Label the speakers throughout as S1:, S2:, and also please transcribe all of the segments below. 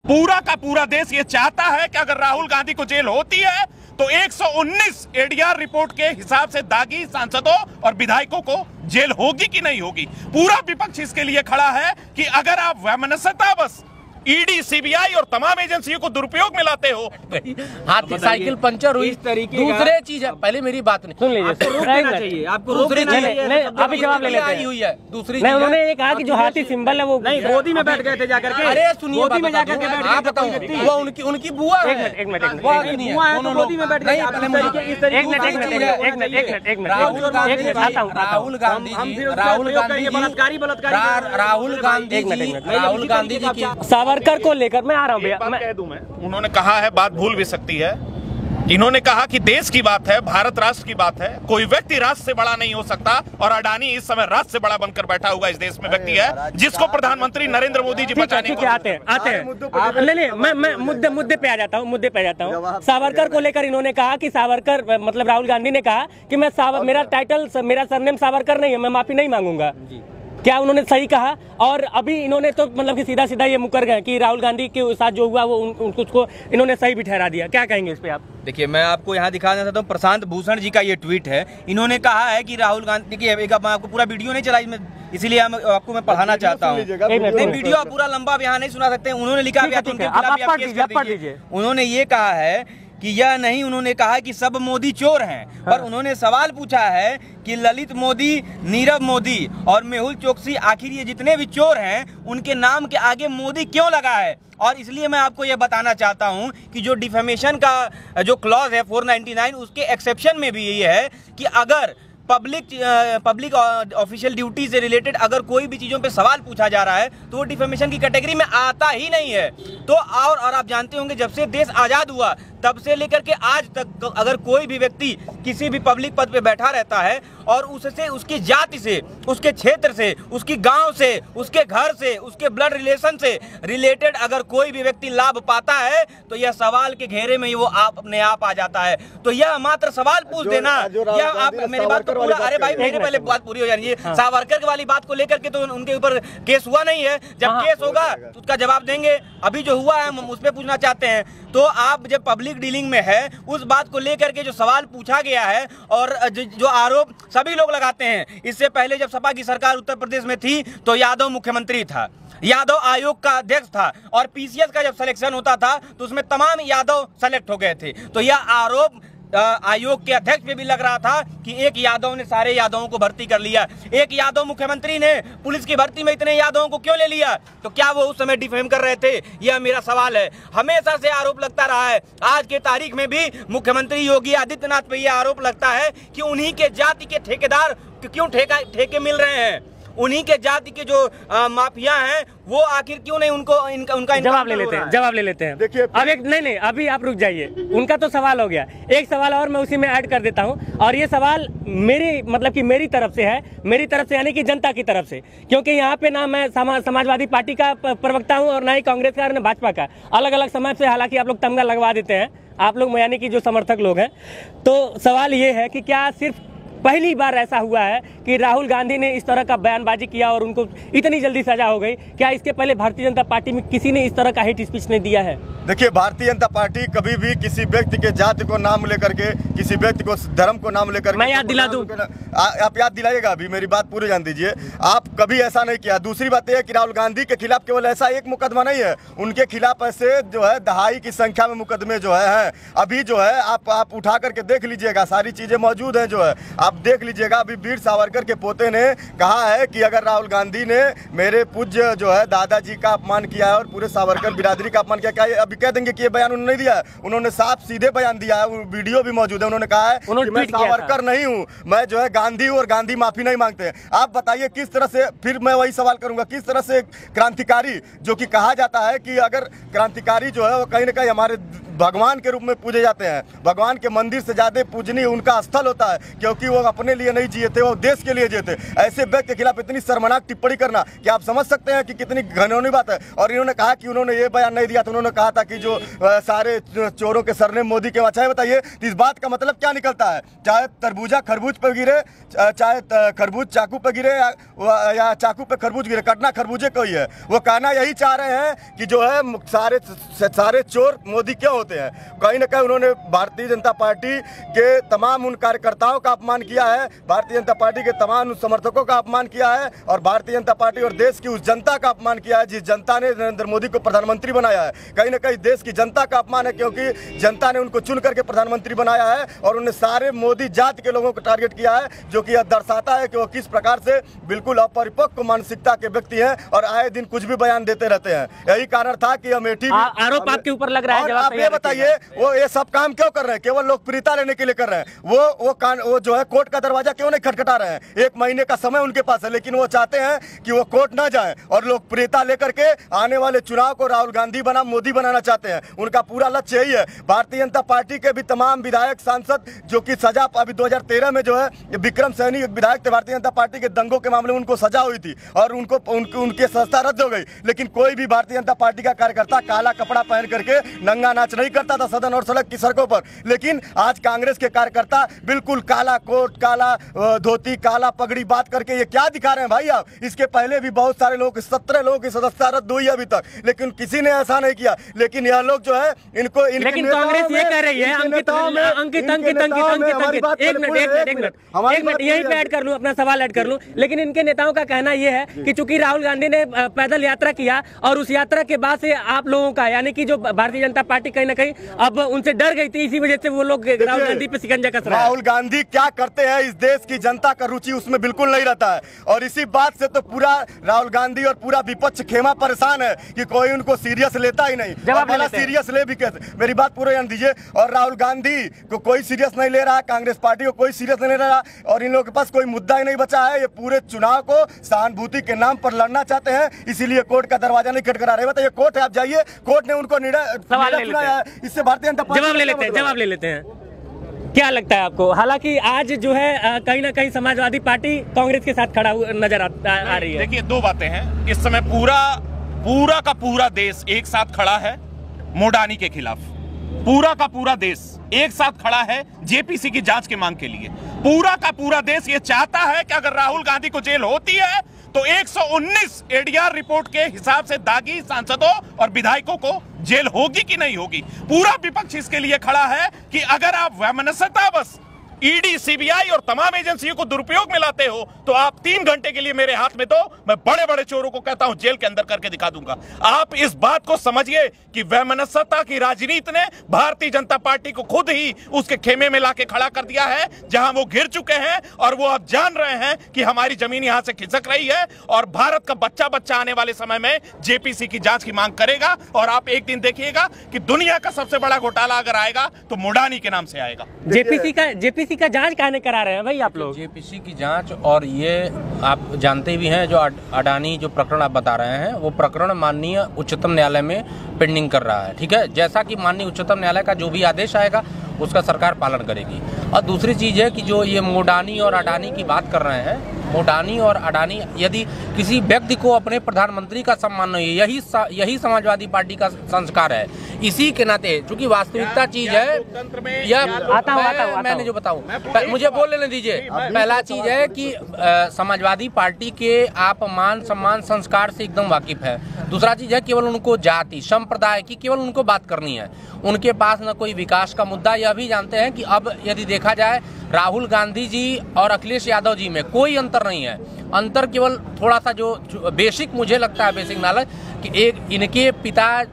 S1: पूरा का पूरा देश ये चाहता है कि अगर राहुल गांधी को जेल होती है तो 119 एडीआर रिपोर्ट के हिसाब से दागी सांसदों और विधायकों को जेल होगी कि नहीं होगी। पूरा विपक्ष इसके लिए खड़ा है कि अगर आप वैमनस्यता बस ईडी, सीबीआई और तमाम एजेंसियों को दुरुपयोग में लाते हो।
S2: हाथ साइकिल पंचर हुई, दूसरे चीज है। पहले मेरी बात नहीं सुन लीजिए, आपको दूसरी चीज अभी जवाब ले लेते हुई है। दूसरी नहीं, उन्होंने ये कहा कि जो हाथी सिंबल है वो नहीं, गोदी में बैठ गए थे जाकर के। अरे सुनिए, गोदी में जाकर के बैठ गए। बताऊं, वो उनकी बुआ है। एक मिनट गोदी में बैठ गए। राहुल गांधी जी सावरकर को लेकर मैं आ रहा हूँ भैया, मैं कह दूं।
S1: उन्होंने कहा है, बात भूल भी सकती है, इन्होंने कहा कि देश की बात है, भारत राष्ट्र की बात है, कोई व्यक्ति राष्ट्र से बड़ा नहीं हो सकता और अडानी इस समय राष्ट्र से बड़ा बनकर बैठा हुआ इस देश में व्यक्ति है जिसको प्रधानमंत्री नरेंद्र मोदी जी बचाने
S2: आते हैं। नहीं, मैं मुद्दे पे आ जाता हूँ। सावरकर को लेकर इन्होंने कहा कि सावरकर मतलब राहुल गांधी ने कहा कि मेरा टाइटल, मेरा सरनेम सावरकर नहीं है, मैं माफी नहीं मांगूंगा। क्या उन्होंने सही कहा? और अभी इन्होंने तो मतलब कि सीधा ये मुकर गए कि राहुल गांधी के साथ जो हुआ वो उसको इन्होंने सही भी ठहरा दिया। क्या कहेंगे इस पे आप?
S3: देखिए, मैं आपको यहाँ दिखाना चाहता हूँ, प्रशांत भूषण जी का ये ट्वीट है। इन्होंने कहा है कि राहुल गांधी, देखिए मैं आपको पूरा वीडियो नहीं चला इसमें, इसीलिए आपको मैं पढ़ाना चाहता हूँ। नहीं, वीडियो आप पूरा लंबा आप यहाँ नहीं सुना सकते। उन्होंने लिखा, उन्होंने ये कहा है कि यह नहीं, उन्होंने कहा कि सब मोदी चोर हैं। पर उन्होंने सवाल पूछा है कि ललित मोदी, नीरव मोदी और मेहुल चोकसी, आखिर ये जितने भी चोर हैं उनके नाम के आगे मोदी क्यों लगा है? और इसलिए मैं आपको यह बताना चाहता हूं कि जो डिफेमेशन का जो क्लॉज है 499, उसके एक्सेप्शन में भी ये है कि अगर पब्लिक ऑफिशियल ड्यूटी से रिलेटेड अगर कोई भी चीज़ों पे सवाल पूछा जा रहा है तो वो डिफेमेशन की कैटेगरी में आता ही नहीं है। तो और आप जानते होंगे, जब से देश आज़ाद हुआ तब से लेकर के आज तक अगर कोई भी व्यक्ति किसी भी पब्लिक पद पे बैठा रहता है और उससे, उसकी जाति से, उसके क्षेत्र से, उसकी गांव से, उसके घर से, उसके ब्लड रिलेशन से रिलेटेड अगर कोई भी व्यक्ति लाभ पाता है तो यह सवाल के घेरे में वो अपने आप आ जाता है। तो यह मात्र सवाल पूछ देना, यह आप मेरी बात को पूरा, अरे भाई मेरे पहले बात पूरी हो जानी है। सावरकर वाली बात को लेकर के तो उनके ऊपर केस हुआ नहीं है, जब केस होगा तो उसका जवाब देंगे। अभी जो हुआ है हम उस पर पूछना चाहते हैं। तो आप जब पब्लिक डीलिंग में है, उस बात को लेकर के जो सवाल पूछा गया है और जो आरोप सभी लोग लगाते हैं, इससे पहले जब सपा की सरकार उत्तर प्रदेश में थी तो यादव मुख्यमंत्री था, यादव आयोग का अध्यक्ष था और पीसीएस का जब सिलेक्शन होता था तो उसमें तमाम यादव सेलेक्ट हो गए थे। तो यह आरोप आयोग के अध्यक्ष पे भी लग रहा था कि एक यादव ने सारे यादवों को भर्ती कर लिया। एक यादव मुख्यमंत्री ने पुलिस की भर्ती में इतने यादवों को क्यों ले लिया? तो क्या वो उस समय डिफेम कर रहे थे? यह मेरा सवाल है। हमेशा से आरोप लगता रहा है, आज के तारीख में भी मुख्यमंत्री योगी आदित्यनाथ पे यह आरोप लगता है कि उन्हीं के जाति के ठेकेदार क्यों ठेके मिल रहे हैं, उन्हीं के जाति के जो माफिया हैं वो आखिर क्यों नहीं उनका
S2: जवाब ले लेते हैं। देखिए अब एक नहीं, अभी आप रुक जाइए, उनका तो सवाल हो गया। एक सवाल और मैं उसी में ऐड कर देता हूं, और ये सवाल मेरी तरफ से है, मेरी तरफ से यानी कि जनता की तरफ से, क्योंकि यहाँ पे ना मैं समाजवादी पार्टी का प्रवक्ता हूँ और ना ही कांग्रेस का और ना भाजपा का। अलग अलग समय से हालांकि आप लोग तमगा लगवा देते हैं, आप लोग यानी कि जो समर्थक लोग हैं। तो सवाल ये है कि क्या सिर्फ पहली बार ऐसा हुआ है कि राहुल गांधी ने इस तरह का बयानबाजी किया और उनको इतनी जल्दी सजा हो गई? क्या इसके पहले भारतीय जनता पार्टी में किसी ने इस तरह का हेट स्पीच नहीं दिया है?
S4: देखिए, भारतीय जनता पार्टी कभी भी किसी व्यक्ति के जाति को नाम लेकर के, किसी व्यक्ति को धर्म को नाम लेकर,
S2: मैं याद दिला दूं,
S4: आप याद दिलाइएगा, अभी मेरी बात पूरी जान दीजिए, आप कभी ऐसा नहीं किया। दूसरी बात यह है कि राहुल गांधी के खिलाफ केवल ऐसा एक मुकदमा नहीं है, उनके खिलाफ ऐसे जो है दहाई की संख्या में मुकदमे जो है अभी जो है आप उठा करके देख लीजिएगा, सारी चीजें मौजूद है जो है, आप देख लीजिएगा। अभी वीर सावरकर के पोते ने कहा है कि अगर राहुल गांधी ने मेरे पूज्य जो है दादाजी का अपमान किया है और पूरे सावरकर बिरादरी का अपमान किया, क्या अभी कह देंगे कि ये बयान उन्होंने नहीं दिया है? उन्होंने साफ सीधे बयान दिया है, वीडियो भी मौजूद है। उन्होंने कहा है कि मैं सावरकर नहीं हूं, मैं जो है गांधी हूं और गांधी माफी नहीं मांगते। आप बताइए किस तरह से, फिर मैं वही सवाल करूंगा, किस तरह से क्रांतिकारी, जो कि कहा जाता है कि अगर क्रांतिकारी जो है वो कहीं ना कहीं हमारे भगवान के रूप में पूजे जाते हैं। भगवान के मंदिर से ज्यादा पूजनीय उनका स्थल होता है, क्योंकि वो अपने लिए नहीं जिए थे, वो देश के लिए जिए थे। ऐसे व्यक्ति के खिलाफ इतनी शर्मनाक टिप्पणी करना, क्या आप समझ सकते हैं कि कितनी घिनौनी बात है। और इन्होंने कहा कि उन्होंने ये बयान नहीं दिया था, उन्होंने कहा था कि जो सारे चोरों के सरनेम मोदी के अच्छा है। बताइए इस बात का मतलब क्या निकलता है? चाहे तरबूजा खरबूज पर गिरे, चाहे खरबूज चाकू पे गिरे या चाकू पे खरबूज गिरे, कटना खरबूजे को ही है। वो कहना यही चाह रहे हैं कि जो है सारे चोर मोदी क्यों होते हैं। कहीं ना कहीं उन्होंने भारतीय जनता पार्टी के तमाम उन कार्यकर्ताओं का अपमान किया है, भारतीय जनता पार्टी के तमाम समर्थकों का अपमान किया है, और भारतीय जनता पार्टी और देश की उस जनता का अपमान किया है जिस जनता ने नरेंद्र मोदी को प्रधानमंत्री बनाया है। कहीं ना कहीं देश की जनता का अपमान है, क्योंकि जनता ने उनको चुन करके प्रधानमंत्री बनाया है और उन्होंने सारे मोदी जाति के लोगों को टारगेट किया है, जो कि यह दर्शाता है कि वो किस प्रकार से बिल्कुल अपरिपक्व मानसिकता के व्यक्ति हैं और आए दिन कुछ भी बयान देते रहते हैं। यही कारण था कि अमेठी
S2: आरोप आपके ऊपर लग रहा है।
S4: आप ये बताइए वो ये सब काम क्यों कर रहे हैं? केवल लोकप्रियता लेने के लिए कर रहे हैं। वो जो है कोर्ट का दरवाजा क्यों नहीं खटखटा रहे हैं? 1 महीने का समय उनके पास है, लेकिन वो चाहते हैं कि वो कोर्ट ना जाए और लोकप्रियता लेकर के आने वाले चुनाव को राहुल गांधी बनाम मोदी बनाना चाहते हैं। उनका पूरा लक्ष्य यही है। भारतीय जनता पार्टी के भी तमाम विधायक सांसद जो कि सजा अभी 2013 में जो है विक्रम सैनी विधायक थे, भारतीय जनता पार्टी के दंगों के मामले में उनको सजा हुई थी और उनके सजा रद्द हो गई, लेकिन कोई भी भारतीय जनता पार्टी का कार्यकर्ता काला कपड़ा पहन करके नंगा नाच नहीं करता था सदन और सड़क की सड़कों पर। लेकिन आज कांग्रेस के कार्यकर्ता बिल्कुल काला कोट, काला धोती, काला पगड़ी बात करके ये क्या दिखा रहे हैं भाई आप? इसके पहले भी बहुत सारे लोग 17 लोगों की सदस्यता रद्द हुई अभी तक, लेकिन किसी ने ऐसा नहीं किया। लेकिन यह लोग जो है इनको
S2: लेकिन कांग्रेस ये कह रही है अंकित एक मिनट यहीं पे ऐड कर लूं, अपना सवाल ऐड कर लूं। लेकिन इनके नेताओं का कहना यह है कि चूंकि राहुल गांधी ने पैदल यात्रा किया और उस यात्रा के बाद से आप लोगों का यानी कि जो भारतीय जनता पार्टी कहीं ना कहीं अब उनसे डर गई थी, इसी वजह से वो लोग राहुल गांधी पे शिकंजा कस रहे हैं।
S4: राहुल गांधी क्या करते हैं इस देश की जनता का रुचि उसमें बिल्कुल नहीं रहता है, और इसी बात से तो पूरा राहुल गांधी और पूरा विपक्ष खेमा परेशान है कि कोई उनको सीरियस लेता ही नहीं। सीरियस ले भी कैसे? मेरी बात पूरा ध्यान दीजिए। और राहुल गांधी को कोई सीरियस नहीं ले रहा, कांग्रेस पार्टी को कोई सीरियस नहीं ले रहा, और इन लोगों के पास कोई मुद्दा ही नहीं बचा है। ये पूरे चुनाव को सहानुभूति के नाम पर लड़ना चाहते हैं, इसीलिए कोर्ट का दरवाजा नहीं खटखटा रहे। बताइए कोर्ट है, आप जाइए, कोर्ट ने उनको निर्णय सुनाया है। इससे भारतीय जनता पार्टी
S2: जवाब ले लेते हैं। क्या लगता है आपको? हालांकि आज जो है कहीं ना कहीं समाजवादी पार्टी कांग्रेस के साथ खड़ा नजर आ रही है।
S1: देखिए 2 बातें हैं। इस समय पूरा का पूरा देश एक साथ खड़ा है मोडानी के खिलाफ। पूरा का पूरा देश एक साथ खड़ा है जेपीसी की जांच की मांग के लिए। पूरा का पूरा देश ये चाहता है कि अगर राहुल गांधी को जेल होती है तो 119 एडीआर रिपोर्ट के हिसाब से दागी सांसदों और विधायकों को जेल होगी कि नहीं होगी। पूरा विपक्ष इसके लिए खड़ा है कि अगर आप वैमनस्यतावश ईडी, सीबीआई और तमाम एजेंसियों को दुरुपयोग में लाते हो तो आप 3 घंटे के लिए मेरे हाथ में दो, मैं बड़े बड़े चोरों को कहता हूं जेल के अंदर करके दिखा दूंगा। आप इस बात को समझिए कि वैमनस्यता की राजनीति ने भारतीय जनता पार्टी को खुद ही उसके खेमे में लाके खड़ा कर दिया है, जहां वो गिर चुके हैं और वो अब जान रहे हैं कि हमारी जमीन यहां से खिसक रही है और भारत का बच्चा आने वाले समय में जेपीसी की जांच की मांग करेगा। और आप एक दिन देखिएगा कि दुनिया का सबसे बड़ा घोटाला अगर आएगा तो मोडानी के नाम से आएगा।
S2: जेपीसी का जांच कहने करा रहे हैं भाई आप लोग?
S5: जेपीसी की जांच, और ये आप जानते भी हैं जो अडानी जो प्रकरण आप बता रहे हैं वो प्रकरण माननीय उच्चतम न्यायालय में पेंडिंग कर रहा है। ठीक है, जैसा कि माननीय उच्चतम न्यायालय का जो भी आदेश आएगा उसका सरकार पालन करेगी। और दूसरी चीज है कि जो ये मोडानी और अडानी की बात कर रहे हैं, मोडानी और अडानी यदि किसी व्यक्ति को अपने प्रधानमंत्री का सम्मान नहीं है, यही समाजवादी पार्टी का संस्कार है। इसी के नाते चूंकि वास्तविकता चीज है, मैंने जो बताऊं मुझे बोल लेने दीजिए। पहला चीज है कि समाजवादी पार्टी के आप मान सम्मान संस्कार से एकदम वाकिफ है। दूसरा चीज है केवल उनको जाति संप्रदाय की केवल उनको बात करनी है, उनके पास न कोई विकास का मुद्दा। यह भी जानते हैं कि अब यदि देखा जाए राहुल गांधी जी और अखिलेश यादव जी में कोई अंतर नहीं है। अंतर केवल थोड़ा सा जो बेसिक मुझे लगता है बेसिक नॉलेज कि एक इनके पिता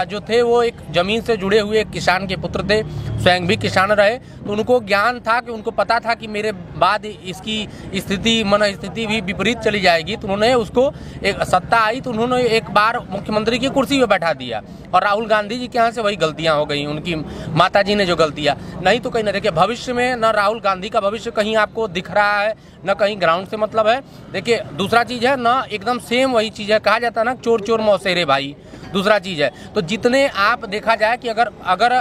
S5: जो थे वो एक जमीन से जुड़े हुए किसान के पुत्र थे, स्वयं भी किसान रहे, तो उनको ज्ञान था कि उनको पता था कि मेरे बाद इसकी स्थिति मन स्थिति भी विपरीत चली जाएगी। तो उन्होंने उसको एक सत्ता आई तो उन्होंने एक बार मुख्यमंत्री की कुर्सी पे बैठा दिया। और राहुल गांधी जी के यहाँ से वही गलतियां हो गई, उनकी माता जी ने जो गलतियां नहीं तो कहीं ना देखिए भविष्य में न राहुल गांधी का भविष्य कहीं आपको दिख रहा है न कहीं ग्राउंड से मतलब है। देखिए दूसरा चीज है न एकदम सेम वही चीज है, कहा जाता है ना चोर चोर चोर मौसेरे भाई, दूसरा चीज है। तो जितने आप देखा जाए कि अगर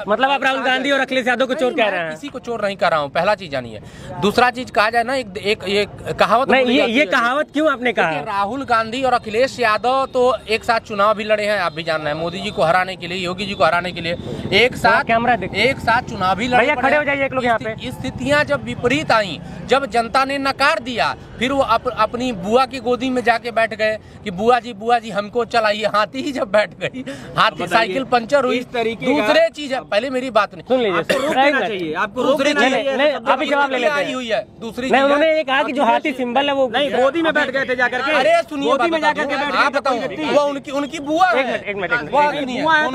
S2: मतलब आप राहुल गांधी और अखिलेश यादव को चोर कह रहे हैं?
S5: किसी को चोर नहीं कर रहा हूँ, पहला चीज जानिए। दूसरा चीज कहा जाए ना, एक कहावत
S2: नहीं, ये कहावत क्यों आपने कहा?
S5: राहुल गांधी और अखिलेश यादव तो एक साथ चुनाव भी लड़े हैं, आप भी जान रहे हैं, मोदी जी को हराने के लिए, योगी जी को हराने के लिए एक साथ चुनाव भी लड़े।
S2: भैया खड़े हो जाइए एक लोग यहाँ पे।
S5: स्थितियां जब विपरीत आई, जब जनता ने नकार दिया, फिर वो अपनी बुआ की गोदी में जाके बैठ गए कि बुआ जी हमको चलाइए। हाथी ही जब बैठ गई, हाथी साइकिल पंचर हुई। दूसरे चीज है, पहले मेरी बात नहीं
S2: सुन लीजिए,
S3: आपको दूसरी
S2: अभी जवाब ले लेते हैं।
S5: दूसरी
S2: नहीं, उन्होंने ये कहा कि जो हाथी सिंबल है वो
S3: नहीं, गोदी में बैठ गए थे जाकर के।
S5: अरे सुनिए,
S3: गोदी में जाकर के बैठ गए।
S5: आप बताऊं, वो उनकी बुआ है।
S2: एक मिनट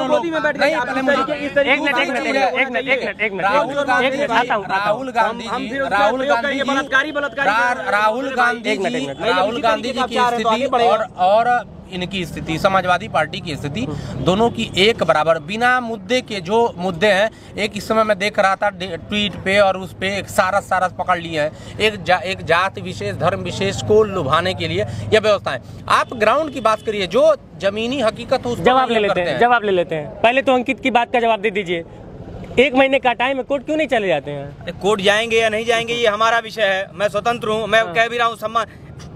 S3: गोदी में बैठ गए।
S5: राहुल गांधी जी की स्थिति और इनकी स्थिति, समाजवादी पार्टी की स्थिति, दोनों की एक बराबर, बिना मुद्दे के जो मुद्दे हैं, एक इस समय मैं देख रहा था ट्वीट पे और उस पे एक सारस पकड़ लिए हैं, एक जाति विशेष, धर्म विशेष को लुभाने के लिए यह व्यवस्था है। आप ग्राउंड की बात करिए, जो जमीनी हकीकत हो,
S2: जवाब ले लेते हैं। पहले तो अंकित की बात का जवाब दे दीजिए। 1 महीने का टाइम है, कोर्ट क्यों नहीं चले जाते हैं?
S3: कोर्ट जाएंगे या नहीं जाएंगे ये हमारा विषय है, मैं स्वतंत्र हूँ, मैं कह भी रहा हूँ सम्मान।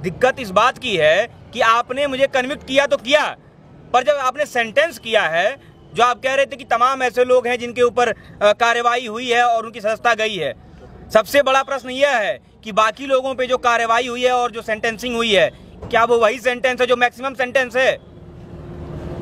S3: दिक्कत इस बात की है कि आपने मुझे कन्विक्ट किया तो किया, पर जब आपने सेंटेंस किया है, जो आप कह रहे थे कि तमाम ऐसे लोग हैं जिनके ऊपर कार्रवाई हुई है और उनकी सजता गई है, सबसे बड़ा प्रश्न यह है कि बाकी लोगों पे जो कार्रवाई हुई है और जो सेंटेंसिंग हुई है, क्या वो वही सेंटेंस है जो मैक्सिमम सेंटेंस है?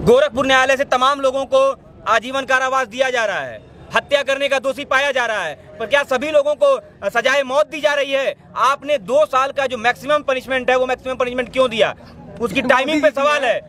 S3: गोरखपुर न्यायालय से तमाम लोगों को आजीवन कारावास दिया जा रहा है, हत्या करने का दोषी पाया जा रहा है, पर क्या सभी लोगों को सजाए मौत दी जा रही है? आपने 2 साल का जो मैक्सिमम पनिशमेंट है, वो मैक्सिमम पनिशमेंट क्यों दिया? उसकी टाइमिंग पे सवाल है।